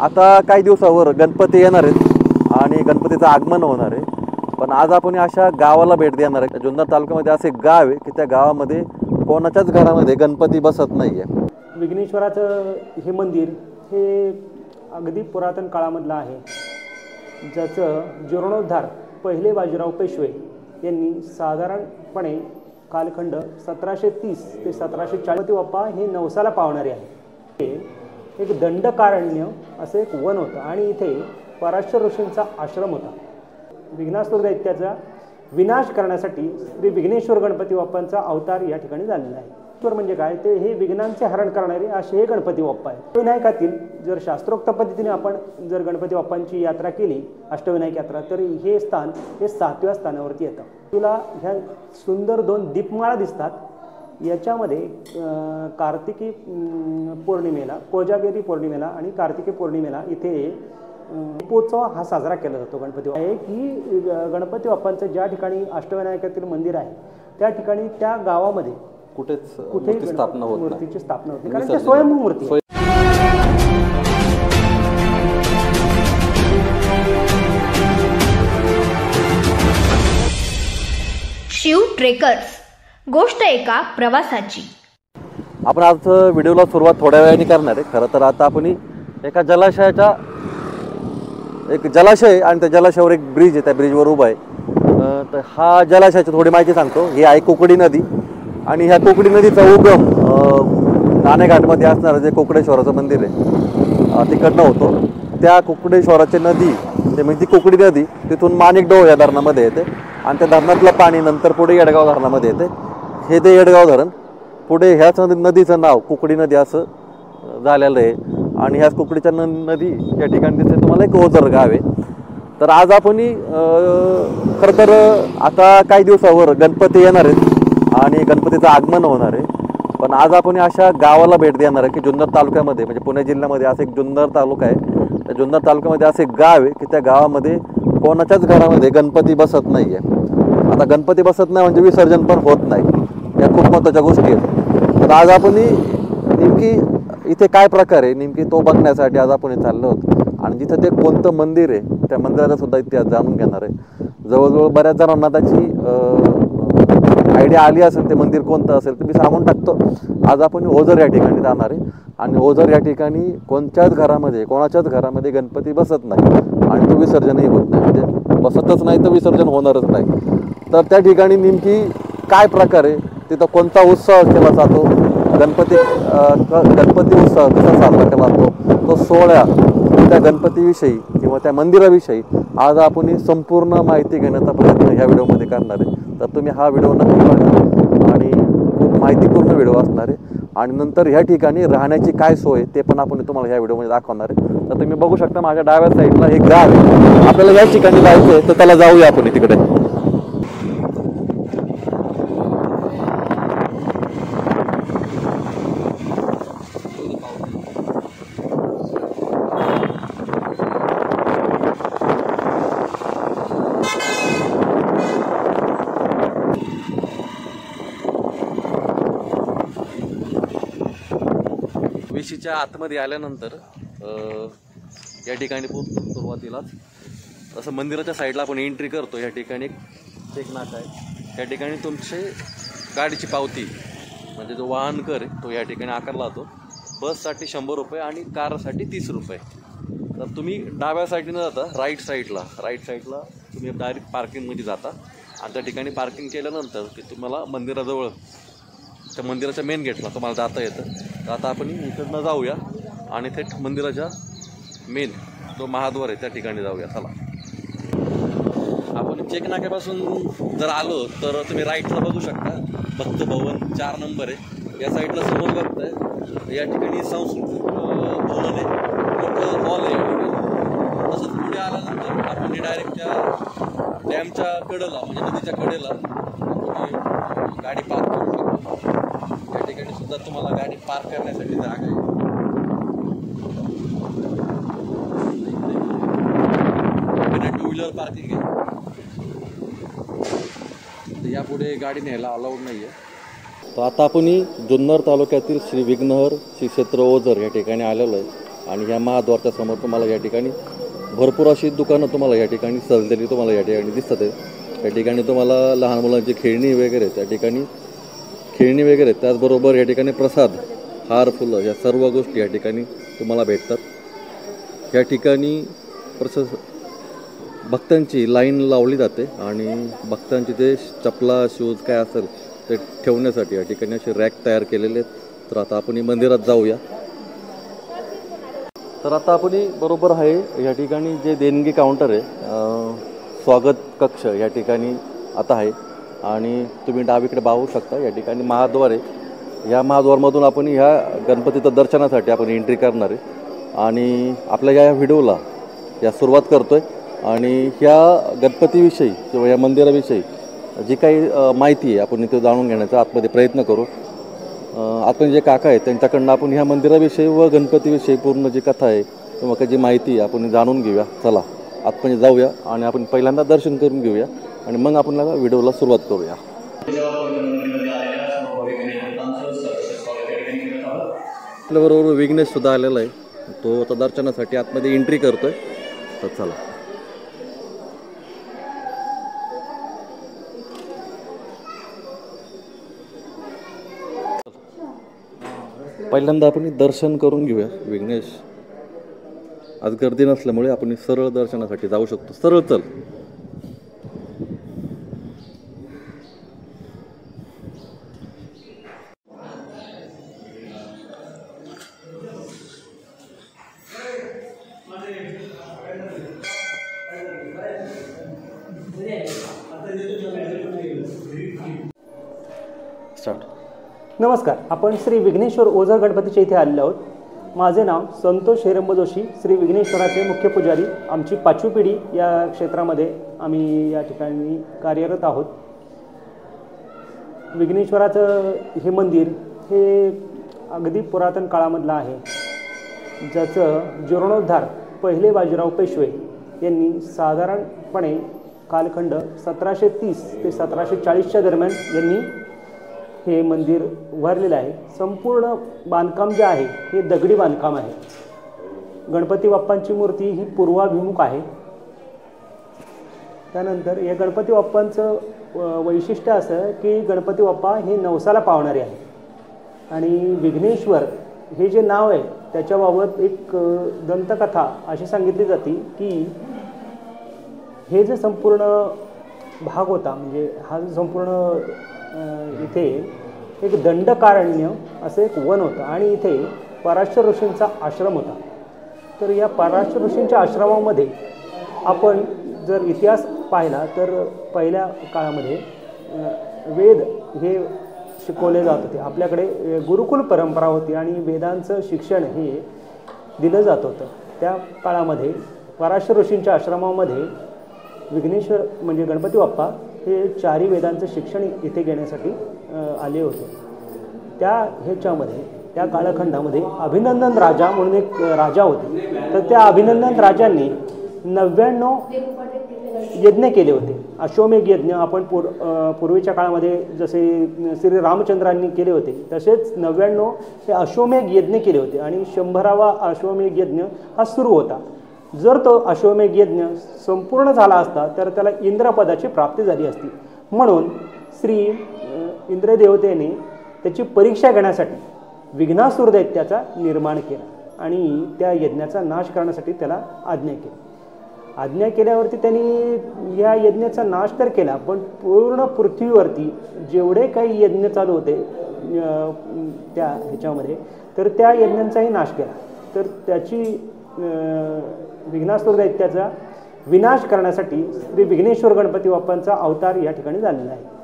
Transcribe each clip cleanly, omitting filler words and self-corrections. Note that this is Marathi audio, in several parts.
आता काही दिवसावर गणपती येणार आहेत आणि गणपतीचं आगमन होणार आहे। पण आज आपण अशा गावाला भेट देणार आहे। जुन्नर तालुक्यामध्ये असे गाव आहे की त्या गावामध्ये कोणाच्याच घरामध्ये गणपती बसत नाही आहे। विघ्नेश्वराचं हे मंदिर हे अगदी पुरातन काळामधलं आहे, ज्याचं जीर्णोद्धार पहिले बाजीराव पेशवे यांनी साधारणपणे कालखंड 1730 ते 1740 बाप्पा हे नवसाला पावणारे आहे। हे एक दंडकारण्य असं एक वन होतं आणि इथे पराशर ऋषींचा आश्रम होता। विघ्नासुर दैत्याचा विनाश करण्यासाठी श्री विघ्नेश्वर गणपती बाप्पांचा अवतार या ठिकाणी झालेला आहे। ईश्वर म्हणजे काय, ते हे विघ्नांचे हरण करणारे असे हे गणपती बाप्पा आहेत। विनायकातील जर शास्त्रोक्त पद्धतीने आपण जर गणपती बाप्पांची यात्रा केली, अष्टविनायक यात्रा, तर हे स्थान हे 7व्या स्थानावरती येतं। तुला ह्या सुंदर 2 दीपमाळा दिसतात। याच्यामध्ये कार्तिकी पौर्णिमेला, कोजागिरी पौर्णिमेला आणि कार्तिकी पौर्णिमेला इथे दीपोत्सव हा साजरा केला जातो। गणपती आहे की गणपती बाप्पांचं ज्या ठिकाणी अष्टविनायकातील मंदिर आहे त्या ठिकाणी त्या गावामध्ये कुठे स्थापना होत नाही, मूर्तीची स्थापना होती, कारण ते स्वयंभू मूर्ती आहे। शिव ट्रेकर्स, गोष्ट एका प्रवासाची। आपण आज व्हिडिओला सुरुवात थोड्या वेळाने करणार आहे। खरं तर आता आपण एका जलाशयाच्या एक जलाशय आणि त्या जलाशयावर एक ब्रिज आहे, त्या ब्रिजवर उभा आहे। तर हा जलाशयाची थोडी माहिती सांगतो। ही आहे कोकडी नदी आणि ह्या कोकडी नदीचा उगम नाणेघाटमध्ये असणारं जे कोकडेश्वराचं मंदिर आहे तिकडनं होतो। त्या कोकडेश्वराची नदी ते म्हणजे कोकडी नदी तिथून माणिकडोह या धरणामध्ये येते आणि त्या धरणातलं पाणी नंतर पुढे येडगाव धरणामध्ये येते। हे ते येडगाव धरण पुढे ह्याच नदीचं नाव कोकडी नदी असं झालेलं आहे आणि ह्याच कोकडीच्या नदी या ठिकाणी तिथे तुम्हाला एक ओझर गाव आहे। तर आज आपण खरं तर आता काही दिवसावर गणपती येणार आहेत आणि गणपतीचं आगमन होणार आहे। पण आज आपण अशा गावाला भेट देणार आहे की जुन्नर तालुक्यामध्ये म्हणजे पुणे जिल्ह्यामध्ये असं एक जुन्नर तालुका आहे। त्या जुन्नर तालुक्यामध्ये असं एक गाव आहे की त्या गावामध्ये कोणाच्याच घरामध्ये गणपती बसत नाही आहे। आता गणपती बसत नाही म्हणजे विसर्जन पण होत नाही, या खूप महत्त्वाच्या गोष्टी आहेत। तर आज आपण नेमकी इथे काय प्रकार आहे नेमकी तो बघण्यासाठी आज आपण चाललो आहोत आणि जिथं ते कोणतं मंदिर आहे त्या मंदिराचा सुद्धा इतिहास जाणून घेणार आहे। जवळजवळ बऱ्याच जणांना त्याची आयडिया आली असेल ते मंदिर कोणतं असेल तर मी सांगून टाकतो। आज आपण ओझर या ठिकाणी जाणार आहे आणि ओझर या ठिकाणी कोणाच्याच घरामध्ये गणपती बसत नाही आणि तो विसर्जनही होत नाही, म्हणजे बसतच नाही तर विसर्जन होणारच नाही। तर त्या ठिकाणी नेमकी काय प्रकार आहे, तिथं कोणता उत्सव केला जातो, गणपती उत्सव कसा साजरा केला जातो, तो सोहळा, त्या गणपतीविषयी किंवा त्या मंदिराविषयी आज आपण संपूर्ण माहिती घेण्याचा प्रयत्न ह्या व्हिडिओमध्ये करणार आहे। तर तुम्ही हा व्हिडिओ नक्की बघा आणि खूप माहितीपूर्ण व्हिडिओ असणार आहे आणि नंतर ह्या ठिकाणी राहण्याची काय सोय ते पण आपण तुम्हाला ह्या व्हिडिओमध्ये दाखवणार आहे। तर तुम्ही बघू शकता माझ्या डाव्या साईडला एक गाव आहे। आपल्याला या ठिकाणी जायचं आहे तर त्याला जाऊया आपण तिकडे। वेशीच्या आतमध्ये आल्यानंतर या ठिकाणी सुरुवातीलाच असं मंदिराच्या साईडला आपण एंट्री करतो। या ठिकाणी एक नाका आहे, या ठिकाणी तुमचे गाडीची पावती म्हणजे जो वाहन कर आहे तो या ठिकाणी आकारला जातो। बससाठी 100 रुपये आणि कारसाठी 30 रुपये। तर तुम्ही डाव्या साईडने जाता राईट साईडला तुम्ही डायरेक्ट पार्किंगमध्ये जाता आणि त्या ठिकाणी पार्किंग केल्यानंतर की तुम्हाला मंदिराजवळ त्या मंदिराच्या मेन गेटला तुम्हाला जाता येतं। तर आता आपण इकडनं जाऊया आणि थेट मंदिराच्या मेन जो महाद्वार आहे त्या ठिकाणी जाऊया। चला आपण चेक नाक्यापासून जर आलो तर तुम्ही राईटला बघू शकता भक्त भवन 4 नंबर आहे। या साईडला समोर बघताय या ठिकाणी संस्कृत भवन आहे, मोठं हॉल आहे या ठिकाणी। तसंच पुढे आल्यानंतर आपण डायरेक्ट त्या डॅमच्या कडेला म्हणजे नदीच्या कडेला तुम्ही गाडी पार्क करू शकता। या ठिकाणी सुद्धा तुम्हाला गाडी पार्क करण्यासाठी जागा आहे। टू व्हीलर पार्किंग आहे, तर यापुढे गाडी न्यायला अलाउड नाही आहे। तर आता आपण जुन्नर तालुक्यातील श्री विघ्नहर श्री क्षेत्र ओझर या ठिकाणी आलेलो आहे आणि ह्या महाद्वारच्या समोर तुम्हाला या ठिकाणी भरपूर अशी दुकानं तुम्हाला या ठिकाणी सजलेली तुम्हाला या ठिकाणी दिसतात आहे। या ठिकाणी तुम्हाला लहान मुलांची खेळणी वगैरे त्या ठिकाणी त्याचबरोबर या ठिकाणी प्रसाद, हार, फुलं या सर्व गोष्टी या ठिकाणी तुम्हाला भेटतात। या ठिकाणी भक्तांची लाईन लावली जाते आणि भक्तांची ते चपला, शूज काय असेल ते ठेवण्यासाठी या ठिकाणी असे रॅक तयार केलेले आहेत। तर आता आपण मंदिरात जाऊया। तर आता आपण बरोबर आहे या ठिकाणी जे देणगी काउंटर आहे, स्वागत कक्ष या ठिकाणी आता आहे आणि तुम्ही डावीकडे पाहू शकता या ठिकाणी महाद्वार आहे। या महाद्वारमधून आपण ह्या गणपतीचं दर्शनासाठी आपण एंट्री करणार आहे आणि आपल्या या व्हिडिओला या सुरुवात करतोय आणि ह्या गणपतीविषयी किंवा या मंदिराविषयी जी काही माहिती आहे आपण इथे जाणून घेण्याचा आतमध्ये प्रयत्न करू। आपण जे काका आहेत त्यांच्याकडनं आपण ह्या मंदिराविषयी व गणपतीविषयी पूर्ण जी कथा आहे किंवा काही जी माहिती आहे आपण जाणून घेऊया। चला आतमध्ये जाऊया आणि आपण पहिल्यांदा दर्शन करून घेऊया आणि मग आपण व्हिडिओला सुरुवात करूया। आपल्याबरोबर विघ्नेश सुद्धा आलेला आहे, तो आता दर्शनासाठी आतमध्ये एंट्री करतोय। तर चला पहिल्यांदा आपण दर्शन करून घेऊया। विघ्नेश आज गर्दी नसल्यामुळे आपण सरळ दर्शनासाठी जाऊ शकतो। सरळ चल। स्टार्ट। नमस्कार, आपण श्री विघ्नेश्वर ओझर गणपतीच्या इथे आलेलो आहोत। माझे नाव संतोष हेरंब जोशी, श्री विघ्नेश्वराचे मुख्य पुजारी। आमची 5वी पिढी या क्षेत्रामध्ये आम्ही या ठिकाणी कार्यरत आहोत। विघ्नेश्वराचं हे मंदिर हे अगदी पुरातन काळामधलं आहे, ज्याचं जीर्णोद्धार पहिले बाजीराव पेशवे यांनी साधारणपणे कालखंड 1730 ते 1740च्या दरम्यान यांनी हे मंदिर उभारलेलं आहे। संपूर्ण बांधकाम जे आहे हे दगडी बांधकाम आहे। गणपती बाप्पांची मूर्ती ही पूर्वाभिमुख आहे। त्यानंतर या गणपती बाप्पांचं वैशिष्ट्य असं की गणपती बाप्पा हे नवसाला पावणारे आहे आणि विघ्नेश्वर हे जे नाव आहे त्याच्याबाबत एक दंतकथा अशी सांगितली जाते की हे जे संपूर्ण भाग होता, म्हणजे हा जो संपूर्ण इथे एक दंडकारण्य असं एक वन होतं आणि इथे पराशर ऋषींचा आश्रम होता। तर या पराशर ऋषींच्या आश्रमामध्ये आपण जर इतिहास पाहिला तर पहिल्या काळामध्ये वेद हे शिकवले जात होते। आपल्याकडे गुरुकुल परंपरा होती आणि वेदांचं शिक्षण हे दिलं जात होतं। त्या काळामध्ये पराशर ऋषींच्या आश्रमामध्ये विघ्नेश्वर म्हणजे गणपती बाप्पा हे 4 वेदांचं शिक्षण इथे घेण्यासाठी आले होते। त्या ह्याच्यामध्ये त्या कालखंडामध्ये अभिनंदन राजा म्हणून एक राजा होते। तर त्या अभिनंदन राजांनी 99 यज्ञ केले होते। अश्वमेघ यज्ञ आपण पूर्वीच्या काळामध्ये जसे श्री रामचंद्रांनी केले होते तसेच 99 हे अश्वमेघ यज्ञ केले होते आणि 100वा अश्वमेघ यज्ञ हा सुरू होता। जर तो अश्वमेघ यज्ञ संपूर्ण झाला असता तर त्याला इंद्रपदाची प्राप्ती झाली असती। म्हणून श्री इंद्रदेवतेने त्याची परीक्षा घेण्यासाठी विघ्नासूर दैत्याचा निर्माण केला आणि त्या यज्ञाचा नाश करण्यासाठी त्याला आज्ञा केली। आज्ञा केल्यावरती त्यांनी या यज्ञाचा नाश तर केला, पण पूर्ण पृथ्वीवरती जेवढे काही यज्ञ चालू होते त्या ह्याच्यामध्ये तर त्या यज्ञांचाही नाश केला। तर त्याची विघ्नासूर दैत्याचा विनाश करण्यासाठी श्री विघ्नेश्वर गणपती बाप्पांचा अवतार या ठिकाणी झालेला आहे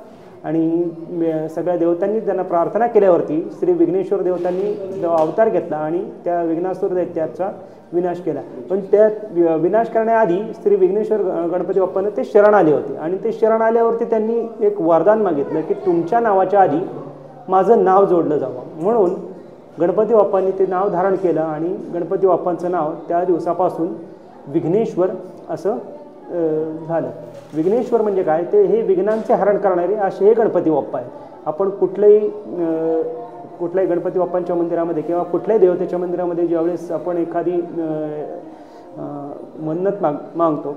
आणि सगळ्या देवतांनी त्यांना प्रार्थना केल्यावरती श्री विघ्नेश्वर देवतांनी अवतार घेतला आणि त्या विघ्नासूर दैत्याचा विनाश केला। पण त्या विनाश करण्याआधी श्री विघ्नेश्वर गणपती बाप्पांना ते शरण आले होते आणि ते शरण आल्यावरती त्यांनी एक वरदान मागितलं की तुमच्या नावाच्या आधी माझं नाव जोडलं जावं। म्हणून गणपती बाप्पांनी ते नाव धारण केलं आणि गणपती बाप्पांचं नाव त्या दिवसापासून विघ्नेश्वर असं झालं। विघ्नेश्वर म्हणजे काय, ते हे विघ्नांचे हरण करणारे असे हे गणपती बाप्पा आहे। आपण कुठल्याही गणपती बाप्पांच्या मंदिरामध्ये किंवा कुठल्याही देवतेच्या मंदिरामध्ये ज्यावेळेस आपण एखादी मन्नत मागतो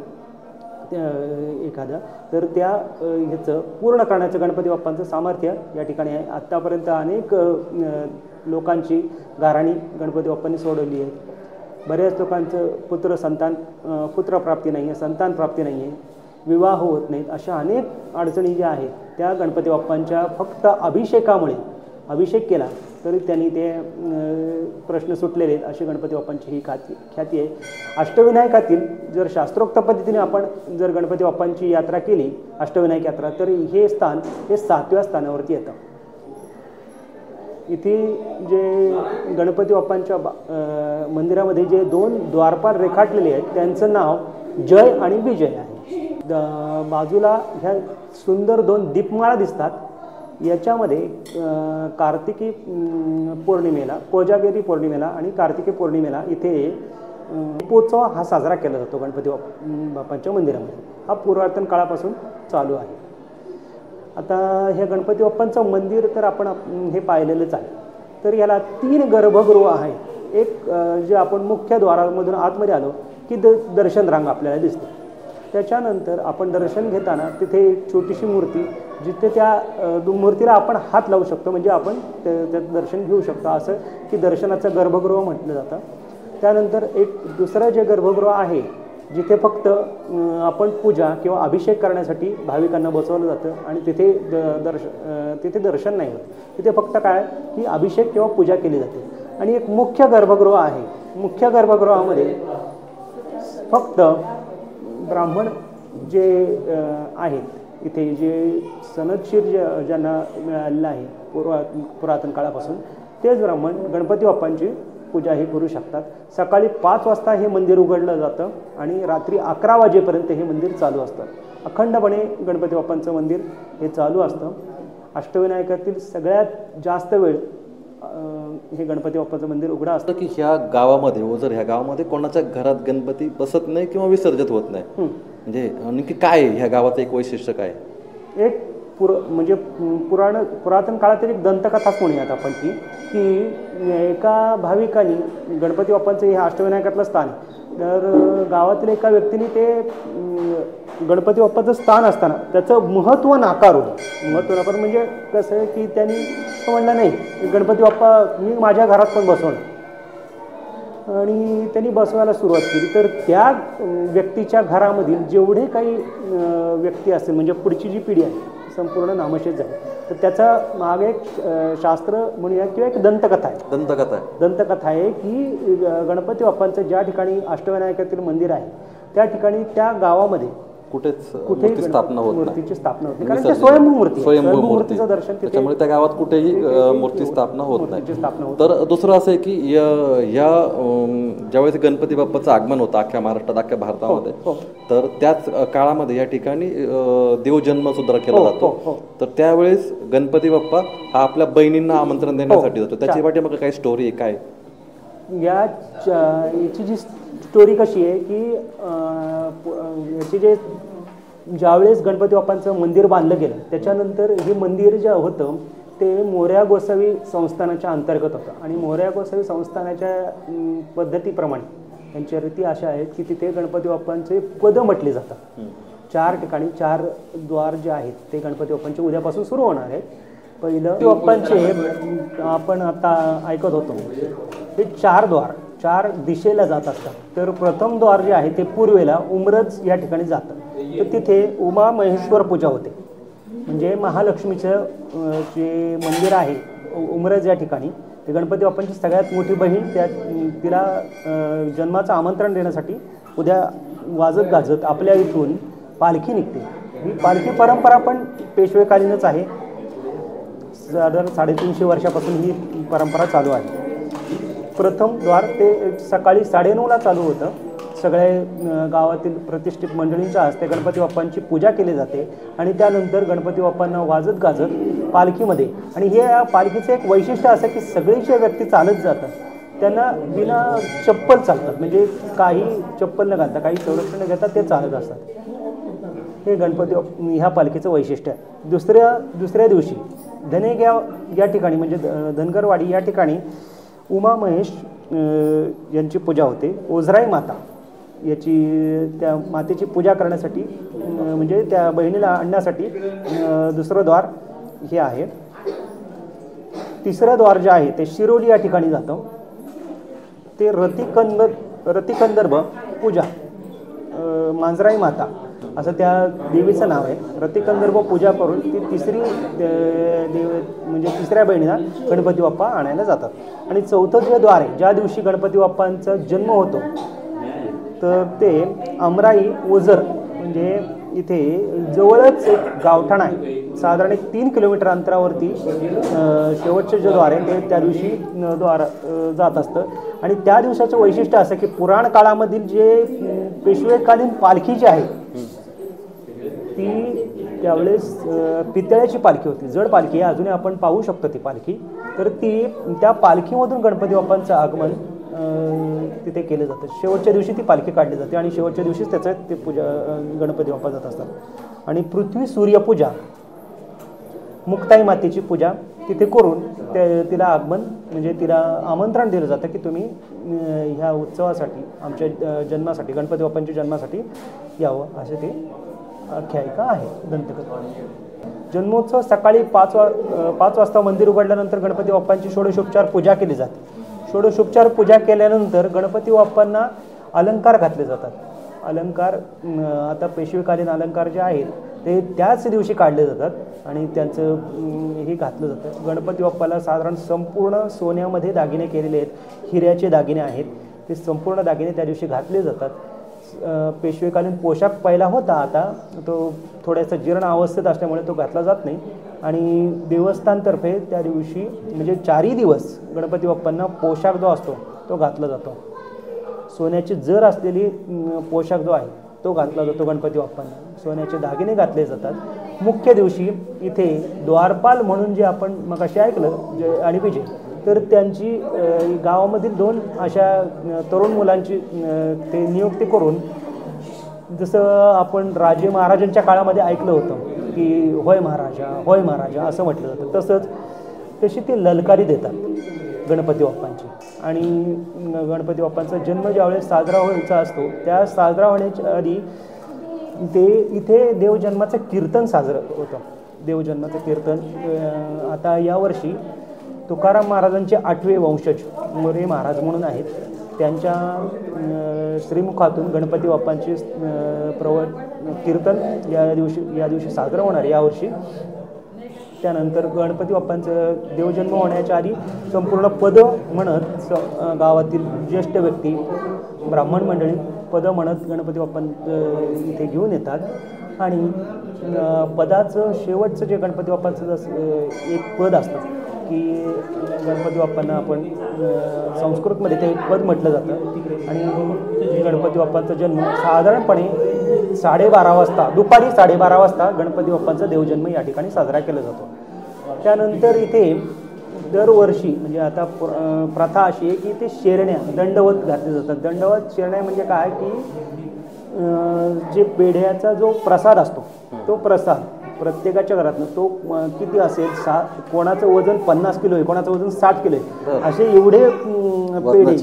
एखादा, तर त्या ह्याचं पूर्ण करण्याचं गणपती बाप्पांचं सामर्थ्य या ठिकाणी आहे. आत्तापर्यंत अनेक लोकांची गाऱ्हाणी गणपती बाप्पांनी सोडवली आहे. बऱ्याच लोकांचं पुत्रप्राप्ती नाही आहे, संतान प्राप्ती नाही आहे, विवाह होत नाहीत, अशा अनेक अडचणी ज्या आहेत त्या गणपती बाप्पांच्या फक्त अभिषेकामुळे, अभिषेक केला तरी त्यांनी ते प्रश्न सुटलेले आहेत. अशी गणपती बाप्पांची ही ख्याती आहे. अष्टविनायकातील जर शास्त्रोक्त पद्धतीने आपण जर गणपती बाप्पांची यात्रा केली, अष्टविनायक यात्रा, तर हे स्थान हे 7व्या स्थानावरती येतं. इथे जे गणपती बाप्पांच्या मंदिरामध्ये जे 2 द्वारपाल रेखाटलेले आहेत त्यांचं नाव जय आणि विजय आहे. बाजूला ह्या सुंदर 2 दीपमाळा दिसतात. याच्यामध्ये कार्तिकी पौर्णिमेला, कोजागिरी पौर्णिमेला आणि कार्तिकी पौर्णिमेला इथे दीपोत्सव हा साजरा केला जातो गणपती बाप्पांच्या मंदिरामध्ये. हा पुरातन काळापासून चालू आहे. आता हे गणपती बाप्पांचं मंदिर तर आपण हे पाहिलेलंच आहे. तर याला 3 गर्भगृह आहेत. एक जे आपण मुख्य द्वारामधून आतमध्ये आलो की दर्शन रांग आपल्याला दिसते. त्याच्यानंतर आपण दर्शन घेताना तिथे एक छोटीशी मूर्ती, जिथे त्या मूर्तीला आपण हात लावू शकतो, म्हणजे आपण त्याचं दर्शन घेऊ शकतो, असं की दर्शनाचं गर्भगृह म्हटलं जातं. त्यानंतर एक दुसरं जे गर्भगृह आहे जिथे फक्त आपण पूजा किंवा अभिषेक करण्यासाठी भाविकांना बसवलं जातं आणि तिथे दर्शन नाही होत. तिथे फक्त काय की अभिषेक किंवा पूजा केली जाते. आणि एक मुख्य गर्भगृह आहे. मुख्य गर्भगृहामध्ये फक्त ब्राह्मण जे आहेत इथे, जे सनदशीर ज्यांना मिळालेलं आहे पुरातन काळापासून, तेच ब्राह्मण गणपती बाप्पांची पूजा हे करू शकतात. सकाळी 5 वाजता हे मंदिर उघडलं जातं आणि रात्री 11 वाजेपर्यंत हे मंदिर चालू असतं. अखंडपणे गणपती बाप्पांचं मंदिर हे चालू असतं. अष्टविनायकातील सगळ्यात जास्त वेळ हे गणपती बाप्पाचं मंदिर उघडं असतं. की ह्या गावामध्ये, ओझर ह्या गावामध्ये कोणाच्या घरात गणपती बसत नाही किंवा विसर्जित होत नाही, म्हणजे नेमकी काय ह्या गावाचं एक वैशिष्ट्य काय? एक म्हणजे पुरातन काळातील एक दंतकथाच म्हणूयात आपण की एका भाविकांनी गणपती बाप्पांचं हे अष्टविनायकातलं स्थान, तर गावातील एका व्यक्तीने ते गणपती बाप्पाचं स्थान असताना त्याचं महत्त्व नाकारून म्हणजे कसं आहे की त्यांनी म्हणलं नाही गणपती बाप्पा मी माझ्या घरात पण बसवणार, आणि त्यांनी बसवायला सुरुवात केली. तर त्या व्यक्तीच्या घरामधील जेवढे काही व्यक्ती असतील, म्हणजे पुढची जी पिढी आहे संपूर्ण नामशेष झाली. तर त्याचा मागे एक शास्त्र म्हणूया किंवा एक दंतकथा आहे की गणपती बाप्पांचं ज्या ठिकाणी अष्टविनायकातील मंदिर आहे त्या ठिकाणी त्या गावामध्ये कुठेच मूर्तीची स्थापना होत नाही, कारण ते स्वयंभू मूर्तीचं दर्शन, त्याच्यामुळे त्या गावात कुठेही मूर्ती स्थापना होत नाही. तर दुसरं असं आहे की या ज्यावेळेस गणपती बाप्पाचं आगमन होतं अख्ख्या महाराष्ट्रात, अख्ख्या भारतामध्ये, तर त्याच काळामध्ये या ठिकाणी देवजन्म सुद्धा केला जातो. तर त्यावेळेस गणपती बाप्पा हा आपल्या बहिणींना आमंत्रण देण्यासाठी जातो. त्याची पाठीमागे काय स्टोरी आहे, काय याची जी स्टोरी कशी आहे की याची जे ज्यावेळेस गणपती बाप्पांचं मंदिर बांधलं गेलं त्याच्यानंतर हे मंदिर जे होतं ते मोरया गोसावी संस्थानाच्या अंतर्गत होतं. आणि मोरया गोसावी संस्थानाच्या पद्धतीप्रमाणे त्यांच्या रीती अशा आहेत की तिथे गणपती बाप्पांचे पद म्हटले जातात. 4 ठिकाणी 4 द्वार जे आहेत ते गणपती बाप्पांचे उद्यापासून सुरू होणार आहेत. पहिलं बाप्पांचे आपण आता ऐकत होतो हे 4 द्वार 4 दिशेला जात असतात. तर प्रथम द्वार जे आहे ते पूर्वेला उमरज या ठिकाणी जातं. तर तिथे उमा महेश्वर पूजा होते, म्हणजे महालक्ष्मीचं जे मंदिर आहे उमरज या ठिकाणी, ते गणपती बाप्पांची सगळ्यात मोठी बहीण तिला जन्माचं आमंत्रण देण्यासाठी उद्या वाजत गाजत आपल्या इथून पालखी निघते. ही पालखी परंपरा पण पेशवेकालीनच आहे. साधारण 350 वर्षापासून ही परंपरा चालू आहे. प्रथम द्वार ते सकाळी 9:30ला चालू होतं. सगळे गावातील प्रतिष्ठित मंडळींच्या हस्ते गणपती बाप्पांची पूजा केली जाते आणि त्यानंतर गणपती बाप्पांना वाजत गाजत पालखीमध्ये, आणि हे या पालखीचं एक वैशिष्ट्य असं की सगळीचे व्यक्ती चालत जातात, त्यांना बिना चप्पल चालतात, म्हणजे काही चप्पल न घालता काही संरक्षण न घेतात ते चालत असतात. हे गणपती ह्या पालखीचं वैशिष्ट्य आहे. दुसऱ्या दिवशी धनेगाव या ठिकाणी म्हणजे धनगरवाडी या ठिकाणी उमा महेश यांची पूजा होते. ओझराई माता याची त्या मातेची पूजा करण्यासाठी म्हणजे त्या बहिणीला आणण्यासाठी दुसरं द्वार हे आहे. तिसरं द्वार जे आहे ते शिरोली या ठिकाणी जातं. ते रतिकंदर्भ पूजा मांजराई माता असं त्या देवीचं नाव आहे. रतिकंदर्भ पूजा करून ती तिसरी देव म्हणजे तिसऱ्या बहिणीला गणपती बाप्पा आणायला जातात. आणि चौथं जे द्वार आहे ज्या दिवशी गणपती बाप्पांचा जन्म होतो तर ते अमराई ओझर म्हणजे इथे जवळच एक गावठाण आहे. साधारण 3 किलोमीटर अंतरावरती शेवटचे जे द्वार आहे ते त्या दिवशी द्वार जात असतं. आणि त्या दिवसाचं वैशिष्ट्य असं की पुराण काळामधील जे पेशवेकालीन पालखी जी आहे ती त्यावेळेस पितळ्याची पालखी होती. जड पालखी आहे, अजूनही आपण पाहू शकतो ती पालखी. तर त्या पालखीमधून गणपती बाप्पांचं आगमन तिथे केलं जातं. शेवटच्या दिवशी ती पालखी काढली जाते आणि शेवटच्या दिवशीच त्याचं ते पूजा गणपती बाप्पा जात असतात. आणि पृथ्वी सूर्यपूजा मुक्ताई मातेची पूजा तिथे करून तिला आगमन म्हणजे तिला आमंत्रण दिलं जातं की तुम्ही ह्या उत्सवासाठी आमच्या जन्मासाठी गणपती बाप्पांच्या जन्मासाठी यावं असे ते आख्यायिका आहे दंतकथा. जन्मोत्सव सकाळी 5 वाजता मंदिर उघडल्यानंतर गणपती बाप्पांची षोडशोपचार पूजा केली जाते. षोडशोपचार पूजा केल्यानंतर गणपती बाप्पांना अलंकार घातले जातात. अलंकार आता पेशवेकालीन अलंकार जे आहेत ते त्याच दिवशी काढले जातात आणि त्यांचं हे घातलं जातं. गणपती बाप्पाला साधारण संपूर्ण सोन्यामध्ये दागिने केलेले आहेत, हिऱ्याचे दागिने आहेत. ते संपूर्ण दागिने त्या दिवशी घातले जातात. पेशवेकालीन पोशाख पहिला होता, आता तो थोड्यासा जीर्ण अवस्थेत असल्यामुळे तो घातला जात नाही. आणि देवस्थानतर्फे त्या दिवशी म्हणजे 4 दिवस गणपती बाप्पांना पोशाख जो असतो तो घातला जातो. सोन्याची जर असलेली पोशाख जो आहे तो घातला जातो गणपती बाप्पांना. सोन्याचे दागिने घातले जातात. मुख्य दिवशी इथे द्वारपाल म्हणून जे आपण मगाशी ऐकलं जे अणिपिजे तर त्यांची गावामधील 2 अशा तरुण मुलांची ते नियुक्ती करून जसं आपण राजे महाराजांच्या काळामध्ये ऐकलं होतं की होय महाराजा असं म्हटलं जातं, तसंच तशी ते ललकारी देतात गणपती बाप्पांची. आणि गणपती बाप्पांचा जन्म ज्यावेळेस साजरा व्हायचा असतो त्या साजरा होण्याच्या आधी इथे देवजन्माचं कीर्तन साजरं होतं. देवजन्माचं कीर्तन आता यावर्षी तुकाराम महाराजांचे 8वे वंशज मोरे महाराज म्हणून आहेत, त्यांच्या श्रीमुखातून गणपती बाप्पांचे कीर्तन या दिवशी साजरं होणार आहे यावर्षी. त्यानंतर गणपती बाप्पांचं देवजन्म होण्याच्या आधी संपूर्ण पद म्हणत गावातील ज्येष्ठ व्यक्ती ब्राह्मण मंडळी पद म्हणत गणपती बाप्पा इथे घेऊन येतात. आणि पदाचं शेवटचं जे गणपती बाप्पांचं एक पद असतं की गणपती बाप्पांना आपण संस्कृतमध्ये ते एक पद म्हटलं जातं. आणि गणपती बाप्पांचा जन्म साधारणपणे 12:30 वाजता दुपारी 12:30 वाजता गणपती बाप्पांचा देवजन्म या ठिकाणी साजरा केला जातो. त्यानंतर इथे दरवर्षी म्हणजे आता प्रथा अशी आहे की ते शेरण्या दंडवत घातले जातात. दंडवत शेरण्या म्हणजे काय की जे पेढ्याचा जो प्रसाद असतो तो प्रसाद प्रत्येकाच्या घरातनं तो किती असेल कोणाचं वजन 50 किलो आहे, कोणाचं वजन 60 किलो आहे, असे एवढे पेढे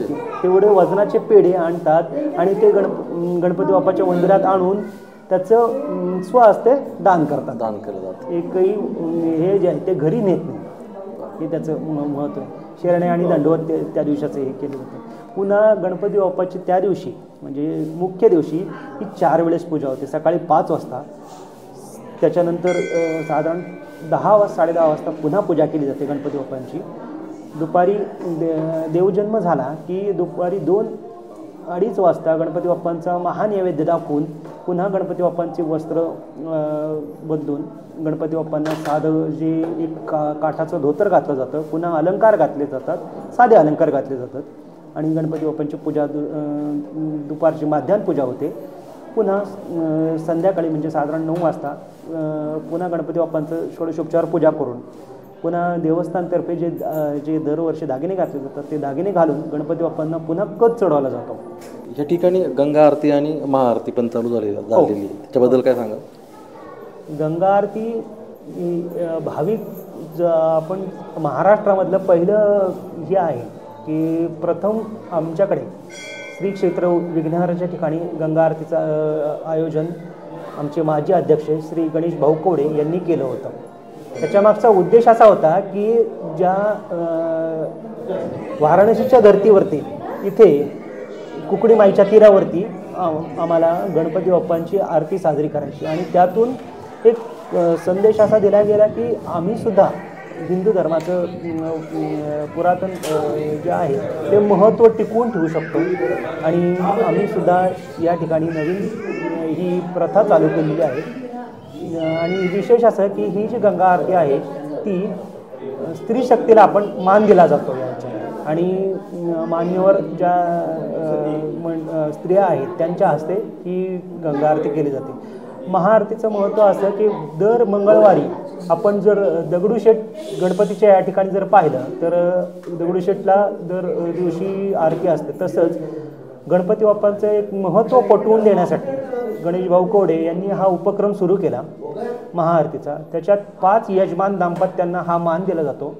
तेवढे वजनाचे पेढे आणतात आणि ते गणपती बाप्पाच्या मंदिरात आणून त्याचं स्वहस्ते दान करतात. दान केलं जातं. एकही हे जे आहे ते घरी नेत नाही, हे त्याचं महत्त्व आहे. शेरणे आणि दंडवत त्या दिवसाचं हे केलं जातं. पुन्हा गणपती बाप्पाची त्या दिवशी म्हणजे मुख्य दिवशी ही 4 वेळेस पूजा होते. सकाळी 5 वाजता, त्याच्यानंतर साधारण 10-10:30 वाजता पुन्हा पूजा केली जाते गणपती बाप्पांची. दुपारी देवजन्म झाला की दुपारी 2-2:30 वाजता गणपती बाप्पांचा महानैवेद्य दाखवून पुन्हा गणपती बाप्पांचे वस्त्र बदलून गणपती बाप्पांना साधं जे एक काठाचं धोतर घातलं जातं, पुन्हा अलंकार घातले जातात, साधे अलंकार घातले जातात. आणि गणपती बाप्पांची पूजा दुपारची माध्यान्ह पूजा होते. पुन्हा संध्याकाळी म्हणजे साधारण 9 वाजता पुन्हा गणपती बाप्पांचं षोडशोपचार पूजा करून पुन्हा देवस्थानतर्फे जे दरवर्षी दागिने घातले जातात ते दागिने घालून गणपती बाप्पांना पुन्हा कच चढवला जातो. या ठिकाणी गंगा आरती आणि महाआरती पण चालू झालेली त्याच्याबद्दल काय सांगा? गंगा आरती भाविक आपण महाराष्ट्रामधलं पहिलं हे आहे की प्रथम आमच्याकडे श्री क्षेत्र विघ्नहराच्या ठिकाणी गंगा आरतीचं आयोजन आमचे माजी अध्यक्ष श्री गणेश भाऊ कोडे यांनी केलं होतं. त्याच्यामागचा उद्देश असा होता की ज्या वाराणसीच्या धर्तीवरती इथे कुकडी माईच्या तीरावरती आम्हाला गणपती बाप्पांची आरती साजरी करायची आणि त्यातून एक संदेश असा दिला गेला की आम्हीसुद्धा हिंदू धर्माचं पुरातन जे आहे ते महत्त्व टिकवून ठेवू शकतो आणि आम्हीसुद्धा या ठिकाणी नवीन ही प्रथा चालू केलेली आहे. आणि विशेष असं की ही जी गंगा आरती आहे ती स्त्री शक्तीला आपण मान दिला जातो याच्या आणि मान्यवर ज्या स्त्रिया आहेत त्यांच्या हस्ते ही गंगा आरती केली जाते. महाआरतीचं महत्त्व असं की दर मंगळवारी आपण जर दगडूशेठ गणपतीच्या या ठिकाणी जर पाहिलं तर दगडूशेठला दर दिवशी आरती असते. तसंच गणपती बाप्पांचं एक महत्त्व पटवून देण्यासाठी गणेश भाऊ कोडे यांनी हा उपक्रम सुरू केला महाआरतीचा. त्याच्यात 5 यजमान दाम्पत्यांना हा मान दिला जातो,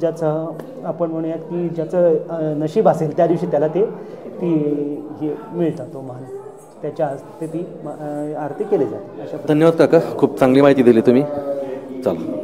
ज्याचं आपण म्हणूयात की ज्याचं नशीब असेल त्या दिवशी त्याला ती हे मिळतं तो मान, त्याच्या हस्ते ती आरती केली जाते. धन्यवाद काका, खूप चांगली माहिती दिली तुम्ही. चला.